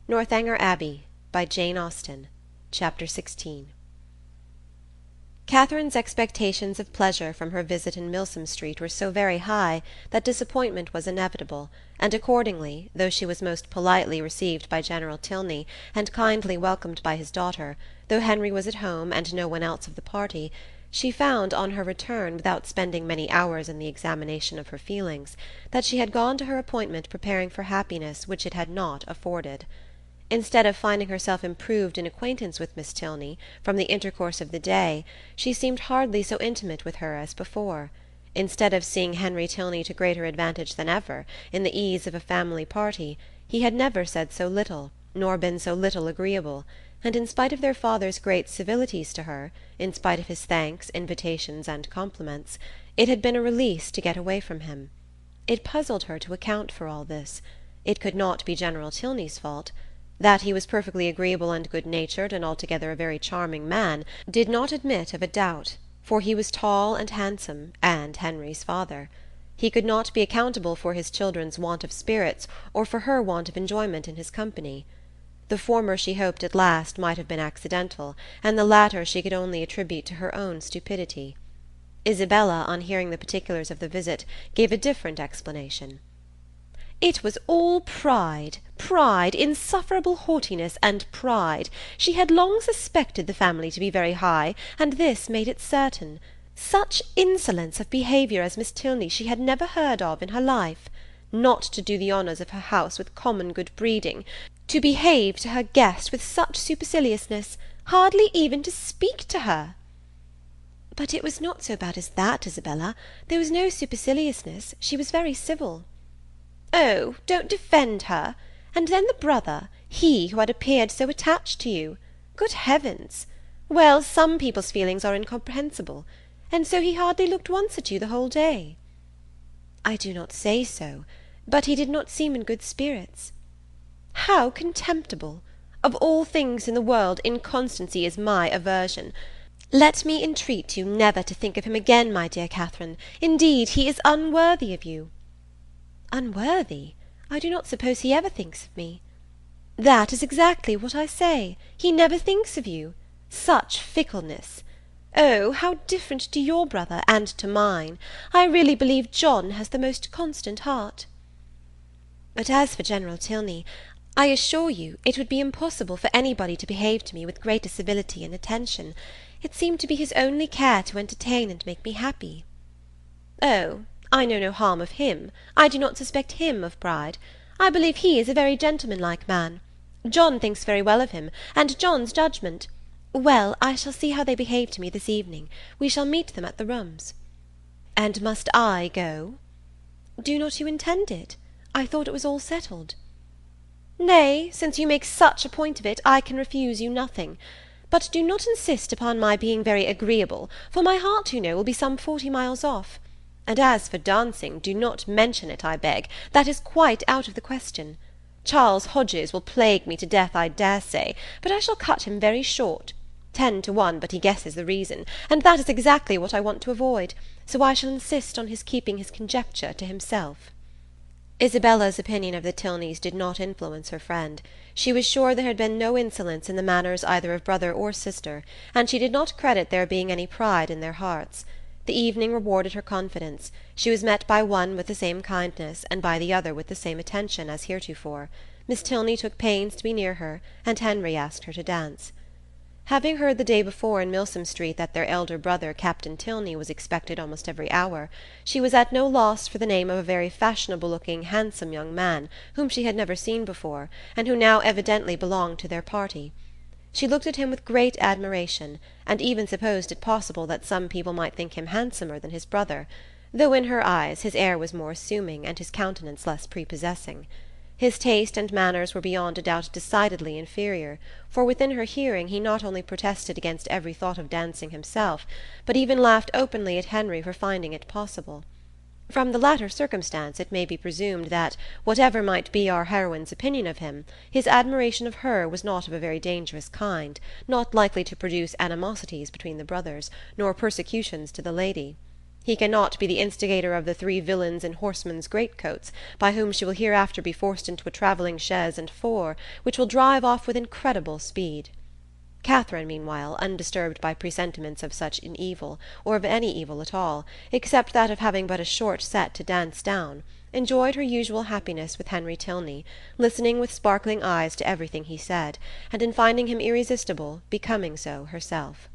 Northanger Abbey, by Jane Austen. Chapter 16. Catherine's expectations of pleasure from her visit in Milsom Street were so very high that disappointment was inevitable, and accordingly, though she was most politely received by General Tilney, and kindly welcomed by his daughter, though Henry was at home and no one else of the party, she found, on her return, without spending many hours in the examination of her feelings, that she had gone to her appointment preparing for happiness which it had not afforded. Instead of finding herself improved in acquaintance with Miss Tilney, from the intercourse of the day, she seemed hardly so intimate with her as before. Instead of seeing Henry Tilney to greater advantage than ever, in the ease of a family party, he had never said so little, nor been so little agreeable, and in spite of their father's great civilities to her, in spite of his thanks, invitations, and compliments, it had been a release to get away from him. It puzzled her to account for all this. It could not be General Tilney's fault. That he was perfectly agreeable and good-natured, and altogether a very charming man, did not admit of a doubt, for he was tall and handsome, and Henry's father. He could not be accountable for his children's want of spirits, or for her want of enjoyment in his company. The former she hoped at last might have been accidental, and the latter she could only attribute to her own stupidity. Isabella, on hearing the particulars of the visit, gave a different explanation. "It was all pride, insufferable haughtiness and pride. She had long suspected the family to be very high, and this made it certain. Such insolence of behaviour as Miss Tilney she had never heard of in her life. Not to do the honours of her house with common good breeding, to behave to her guest with such superciliousness, hardly even to speak to her." "But it was not so bad as that, Isabella. There was no superciliousness. She was very civil." "Oh, don't defend her. And then the brother, he who had appeared so attached to you. Good heavens! Well, some people's feelings are incomprehensible. And so he hardly looked once at you the whole day." "I do not say so, but he did not seem in good spirits." "How contemptible! Of all things in the world, inconstancy is my aversion. Let me entreat you never to think of him again, my dear Catherine. Indeed, he is unworthy of you." "Unworthy? I do not suppose he ever thinks of me." "That is exactly what I say. He never thinks of you. Such fickleness! Oh, how different to your brother and to mine! I really believe John has the most constant heart." "But as for General Tilney, I assure you it would be impossible for anybody to behave to me with greater civility and attention. It seemed to be his only care to entertain and make me happy." "Oh, I know no harm of him. I do not suspect him of pride. I believe he is a very gentlemanlike man. John thinks very well of him, and John's judgment. Well, I shall see how they behave to me this evening. We shall meet them at the rooms." "And must I go?" "Do not you intend it? I thought it was all settled." "Nay, since you make such a point of it, I can refuse you nothing. But do not insist upon my being very agreeable, for my heart, you know, will be some 40 miles off. And as for dancing, do not mention it, I beg. That is quite out of the question. Charles Hodges will plague me to death, I dare say, but I shall cut him very short. 10 to 1, but he guesses the reason, and that is exactly what I want to avoid, so I shall insist on his keeping his conjecture to himself." Isabella's opinion of the Tilneys did not influence her friend. She was sure there had been no insolence in the manners either of brother or sister, and she did not credit there being any pride in their hearts. The evening rewarded her confidence. She was met by one with the same kindness, and by the other with the same attention as heretofore. Miss Tilney took pains to be near her, and Henry asked her to dance. Having heard the day before in Milsom Street that their elder brother, Captain Tilney, was expected almost every hour, she was at no loss for the name of a very fashionable-looking, handsome young man, whom she had never seen before, and who now evidently belonged to their party. She looked at him with great admiration, and even supposed it possible that some people might think him handsomer than his brother, though in her eyes his air was more assuming, and his countenance less prepossessing. His taste and manners were beyond a doubt decidedly inferior, for within her hearing he not only protested against every thought of dancing himself, but even laughed openly at Henry for finding it possible. From the latter circumstance it may be presumed that, whatever might be our heroine's opinion of him, his admiration of her was not of a very dangerous kind, not likely to produce animosities between the brothers, nor persecutions to the lady. He cannot be the instigator of the 3 villains in horsemen's greatcoats, by whom she will hereafter be forced into a travelling chaise and 4, which will drive off with incredible speed. Catherine, meanwhile, undisturbed by presentiments of such an evil, or of any evil at all, except that of having but a short set to dance down, enjoyed her usual happiness with Henry Tilney, listening with sparkling eyes to everything he said, and in finding him irresistible, becoming so herself.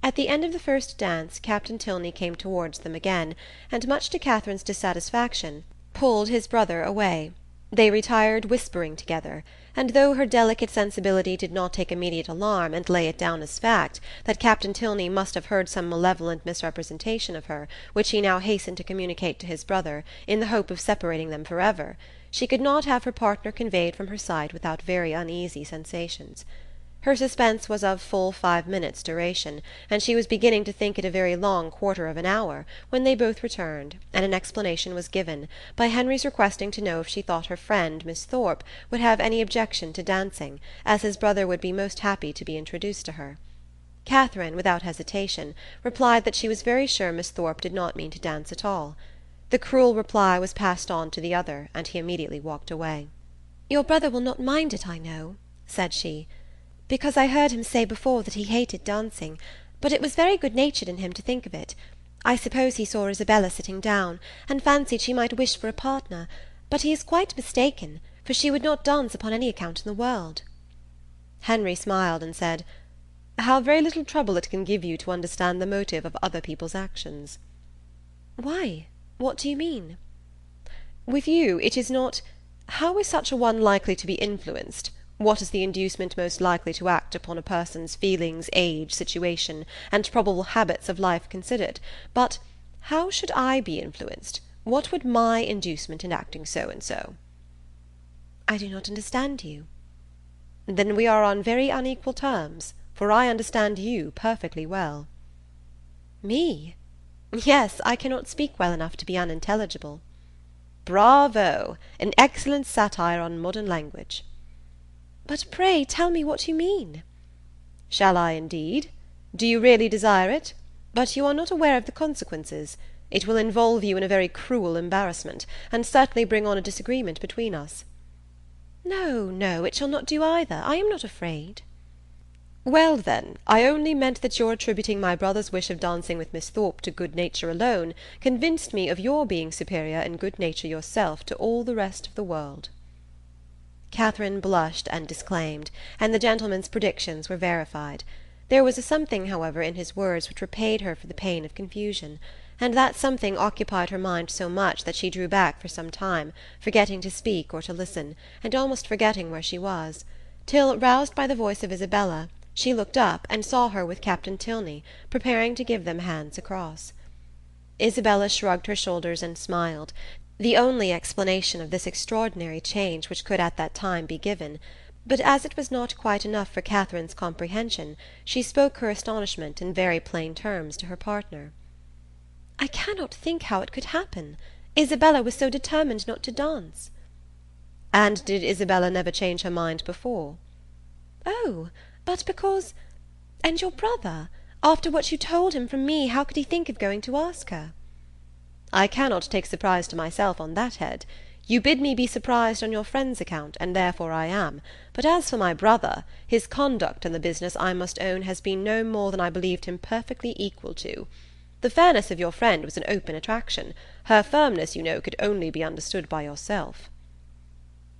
At the end of the first dance Captain Tilney came towards them again, and, much to Catherine's dissatisfaction, pulled his brother away. They retired whispering together, and though her delicate sensibility did not take immediate alarm, and lay it down as fact, that Captain Tilney must have heard some malevolent misrepresentation of her, which he now hastened to communicate to his brother, in the hope of separating them forever, she could not have her partner conveyed from her sight without very uneasy sensations. Her suspense was of full 5 minutes' duration, and she was beginning to think it a very long 1/4 of an hour, when they both returned, and an explanation was given, by Henry's requesting to know if she thought her friend, Miss Thorpe, would have any objection to dancing, as his brother would be most happy to be introduced to her. Catherine, without hesitation, replied that she was very sure Miss Thorpe did not mean to dance at all. The cruel reply was passed on to the other, and he immediately walked away. "Your brother will not mind it, I know," said she, "because I heard him say before that he hated dancing, but it was very good-natured in him to think of it. I suppose he saw Isabella sitting down, and fancied she might wish for a partner, but he is quite mistaken, for she would not dance upon any account in the world." Henry smiled and said, "How very little trouble it can give you to understand the motive of other people's actions." "Why? What do you mean?" "With you it is not, how is such a one likely to be influenced? What is the inducement most likely to act upon a person's feelings, age, situation, and probable habits of life considered, but how should I be influenced? What would my inducement in acting so and so?" "I do not understand you." "Then we are on very unequal terms, for I understand you perfectly well." "Me? Yes, I cannot speak well enough to be unintelligible." "Bravo! An excellent satire on modern language." "But pray tell me what you mean." "Shall I indeed? Do you really desire it? But you are not aware of the consequences. It will involve you in a very cruel embarrassment, and certainly bring on a disagreement between us." "No, no, it shall not do either. I am not afraid." "Well, then, I only meant that your attributing my brother's wish of dancing with Miss Thorpe to good nature alone convinced me of your being superior in good nature yourself to all the rest of the world." Catherine blushed and disclaimed, and the gentleman's predictions were verified. There was a something, however, in his words which repaid her for the pain of confusion, and that something occupied her mind so much that she drew back for some time, forgetting to speak or to listen, and almost forgetting where she was, till, roused by the voice of Isabella, she looked up and saw her with Captain Tilney, preparing to give them hands across. Isabella shrugged her shoulders and smiled, the only explanation of this extraordinary change which could at that time be given, but as it was not quite enough for Catherine's comprehension, she spoke her astonishment in very plain terms to her partner. "I cannot think how it could happen. Isabella was so determined not to dance." "And did Isabella never change her mind before?" "Oh, but because— And your brother, after what you told him from me, how could he think of going to ask her?" "I cannot take surprise to myself on that head. You bid me be surprised on your friend's account, and therefore I am. But as for my brother, his conduct in the business, I must own, has been no more than I believed him perfectly equal to. The fairness of your friend was an open attraction. Her firmness, you know, could only be understood by yourself."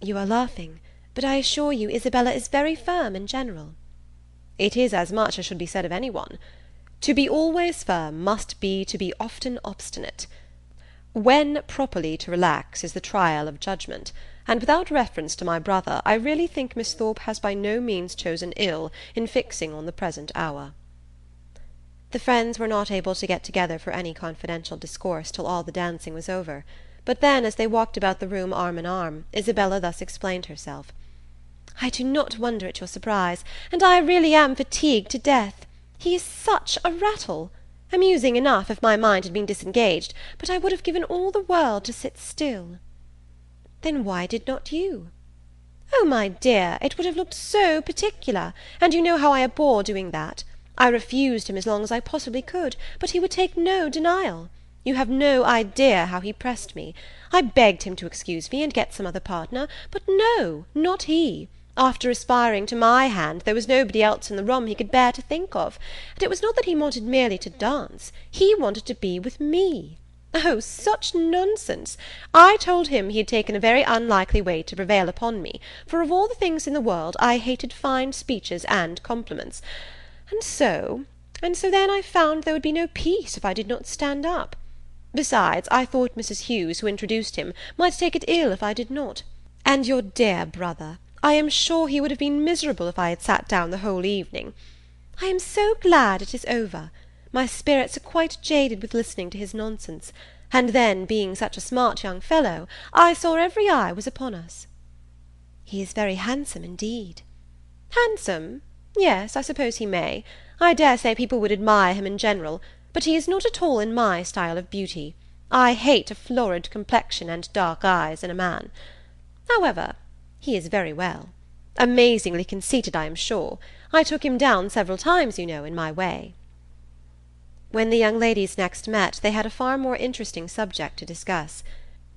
"You are laughing, but I assure you Isabella is very firm in general." "It is as much as should be said of any one. To be always firm must be to be often obstinate. When properly to relax is the trial of judgment, and without reference to my brother, I really think Miss Thorpe has by no means chosen ill in fixing on the present hour." The friends were not able to get together for any confidential discourse till all the dancing was over, but then, as they walked about the room arm in arm, Isabella thus explained herself. "I do not wonder at your surprise, and I really am fatigued to death. He is such a rattle! Amusing enough, if my mind had been disengaged, but I would have given all the world to sit still." "Then why did not you?" "Oh, my dear, it would have looked so particular, and you know how I abhor doing that. I refused him as long as I possibly could, but he would take no denial. You have no idea how he pressed me. I begged him to excuse me and get some other partner, but no, not he. After aspiring to my hand, there was nobody else in the room he could bear to think of, and it was not that he wanted merely to dance. He wanted to be with me. Oh, such nonsense! I told him he had taken a very unlikely way to prevail upon me, for of all the things in the world I hated fine speeches and compliments. And so then I found there would be no peace if I did not stand up. Besides, I thought Mrs. Hughes, who introduced him, might take it ill if I did not. And your dear brother, I am sure he would have been miserable if I had sat down the whole evening. I am so glad it is over. My spirits are quite jaded with listening to his nonsense, and then, being such a smart young fellow, I saw every eye was upon us. He is very handsome indeed. Handsome? Yes, I suppose he may. I dare say people would admire him in general, but he is not at all in my style of beauty. I hate a florid complexion and dark eyes in a man. However, he is very well. Amazingly conceited, I am sure. I took him down several times, you know, in my way. When the young ladies next met, they had a far more interesting subject to discuss.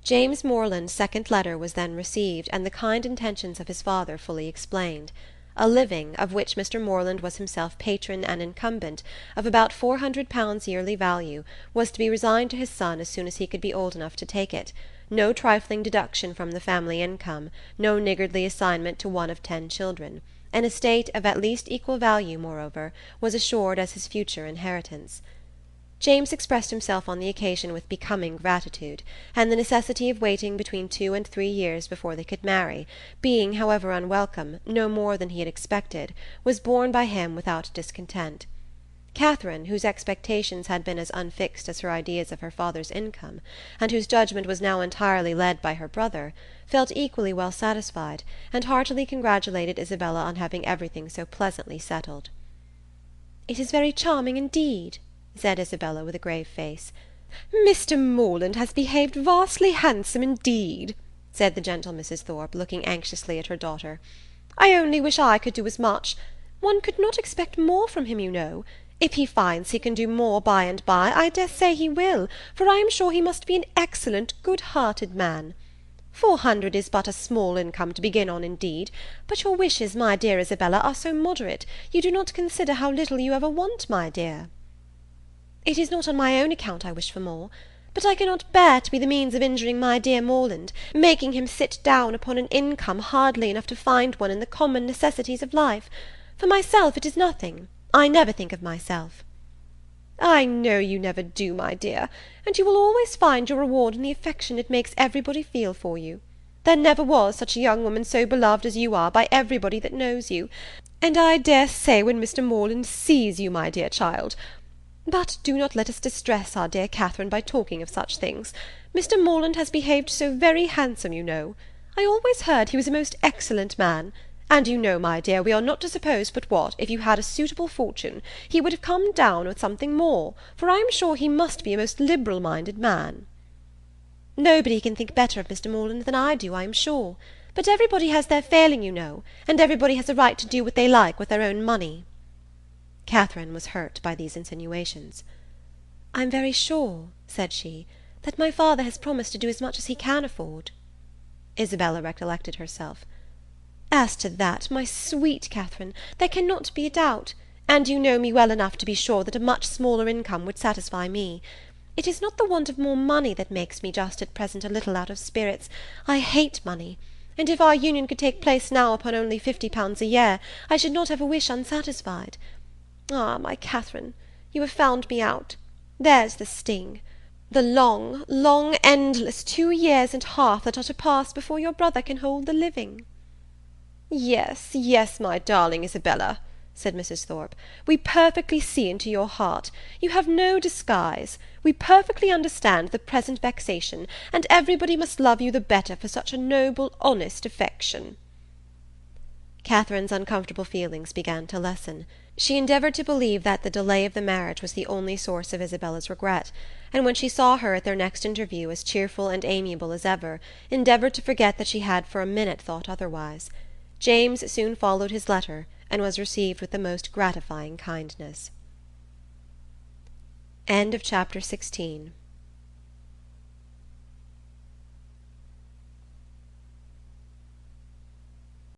James Moreland's second letter was then received, and the kind intentions of his father fully explained. A living, of which Mr. Moreland was himself patron and incumbent, of about £400 yearly value, was to be resigned to his son as soon as he could be old enough to take it. No trifling deduction from the family income, no niggardly assignment to one of 10 children. An estate of at least equal value, moreover, was assured as his future inheritance. James expressed himself on the occasion with becoming gratitude, and the necessity of waiting between 2 and 3 years before they could marry, being, however unwelcome, no more than he had expected, was borne by him without discontent. Catherine, whose expectations had been as unfixed as her ideas of her father's income, and whose judgment was now entirely led by her brother, felt equally well satisfied, and heartily congratulated Isabella on having everything so pleasantly settled. "It is very charming indeed," said Isabella with a grave face. "Mr. Moreland has behaved vastly handsome indeed," said the gentle Mrs. Thorpe, looking anxiously at her daughter. "I only wish I could do as much. One could not expect more from him, you know. If he finds he can do more by and by, I dare say he will, for I am sure he must be an excellent, good-hearted man. 400 is but a small income to begin on indeed, but your wishes, my dear Isabella, are so moderate, you do not consider how little you ever want, my dear." "It is not on my own account I wish for more, but I cannot bear to be the means of injuring my dear Moreland, making him sit down upon an income hardly enough to find one in the common necessities of life. For myself it is nothing. I never think of myself." "I know you never do, my dear, and you will always find your reward in the affection it makes everybody feel for you. There never was such a young woman so beloved as you are by everybody that knows you, and I dare say when Mr. Moreland sees you, my dear child— But do not let us distress our dear Catherine by talking of such things. Mr. Moreland has behaved so very handsome, you know. I always heard he was a most excellent man. And you know, my dear, we are not to suppose but what, if you had a suitable fortune, he would have come down with something more, for I am sure he must be a most liberal-minded man." "Nobody can think better of Mr. Moreland than I do, I am sure. But everybody has their failing, you know, and everybody has a right to do what they like with their own money." Catherine was hurt by these insinuations. "I'm very sure," said she, "that my father has promised to do as much as he can afford." Isabella recollected herself. "As to that, my sweet Catherine, there cannot be a doubt, and you know me well enough to be sure that a much smaller income would satisfy me. It is not the want of more money that makes me just at present a little out of spirits. I hate money, and if our union could take place now upon only £50 a year, I should not have a wish unsatisfied. Ah, my Catherine, you have found me out. There's the sting. The long, long, endless 2 years and half that are to pass before your brother can hold the living." "Yes, yes, my darling Isabella," said Mrs. Thorpe, "we perfectly see into your heart. You have no disguise. We perfectly understand the present vexation, and everybody must love you the better for such a noble, honest affection." Catherine's uncomfortable feelings began to lessen. She endeavoured to believe that the delay of the marriage was the only source of Isabella's regret, and when she saw her at their next interview as cheerful and amiable as ever, endeavoured to forget that she had for a minute thought otherwise. James soon followed his letter, and was received with the most gratifying kindness. Chapter 17.